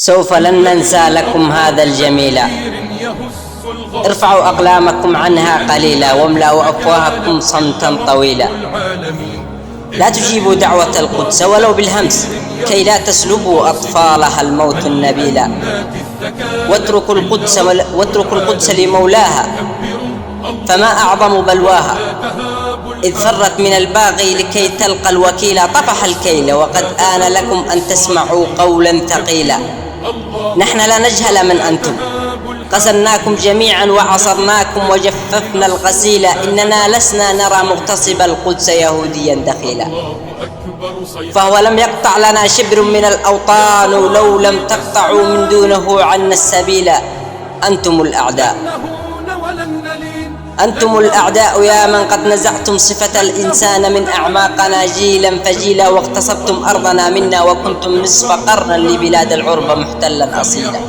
سوف لن ننسى لكم هذا الجميل. ارفعوا أقلامكم عنها قليلا واملأوا أفواهكم صمتا طويلا. لا تجيبوا دعوة القدس ولو بالهمس كي لا تسلبوا أطفالها الموت النبيلا. واتركوا القدس لمولاها فما أعظم بلواها. إذ فرت من الباغي لكي تلقى الوكيل طفح الكيل وقد آن لكم أن تسمعوا قولا ثقيلا. نحن لا نجهل من أنتم قسمناكم جميعا وعصرناكم وجففنا الغسيل. إننا لسنا نرى مغتصب القدس يهوديا دخيلا. فهو لم يقطع لنا شبر من الأوطان لو لم تقطعوا من دونه عنا السبيل. أنتم الأعداء أنتم الأعداء يا من قد نزعتم صفة الإنسان من أعماقنا جيلا فجيلا واغتصبتم أرضنا منا وكنتم نصف قرنا لبلاد العرب محتلا أصيلا.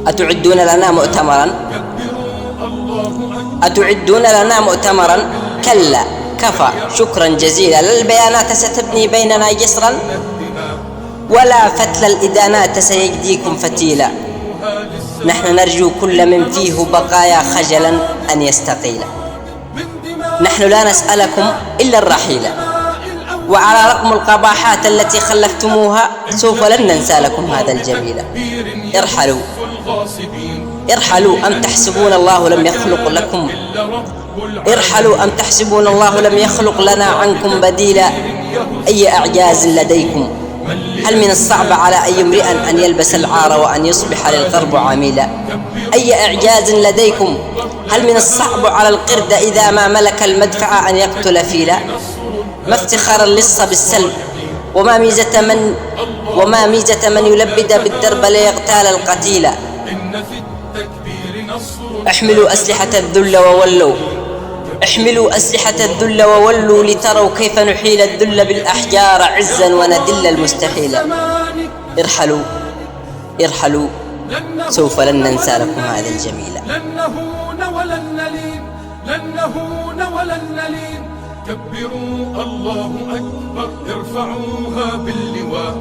أتعدون لنا مؤتمرا كلا كفى شكرا جزيلا. لا البيانات ستبني بيننا جسرا ولا فتل الإدانات سيجديكم فتيلا. نحن نرجو كل من فيه بقايا خجلا أن يستقيل. نحن لا نسألكم إلا الرحيل وعلى رقم القباحات التي خلفتموها سوف لن ننسى لكم هذا الجميل. ارحلوا أم تحسبون الله لم يخلق لكم لم يخلق لنا عنكم بديلا. أي إعجاز لديكم؟ هل من الصعب على أي امرئ أن يلبس العار وأن يصبح للغرب عميلا؟ أي إعجاز لديكم؟ هل من الصعب على القرد إذا ما ملك المدفع أن يقتل فيلا؟ ما افتخار اللص بالسلب وما ميزة من يلبد بالدرب ليغتال القتيل. احملوا أسلحة الذل وولوا لتروا كيف نحيل الذل بالأحجار عزا وندل المستحيل. ارحلوا سوف لن ننسى لكم هذا الجميل. لن نهون ولن نلين كبروا الله أكبر ارفعوها باللواء.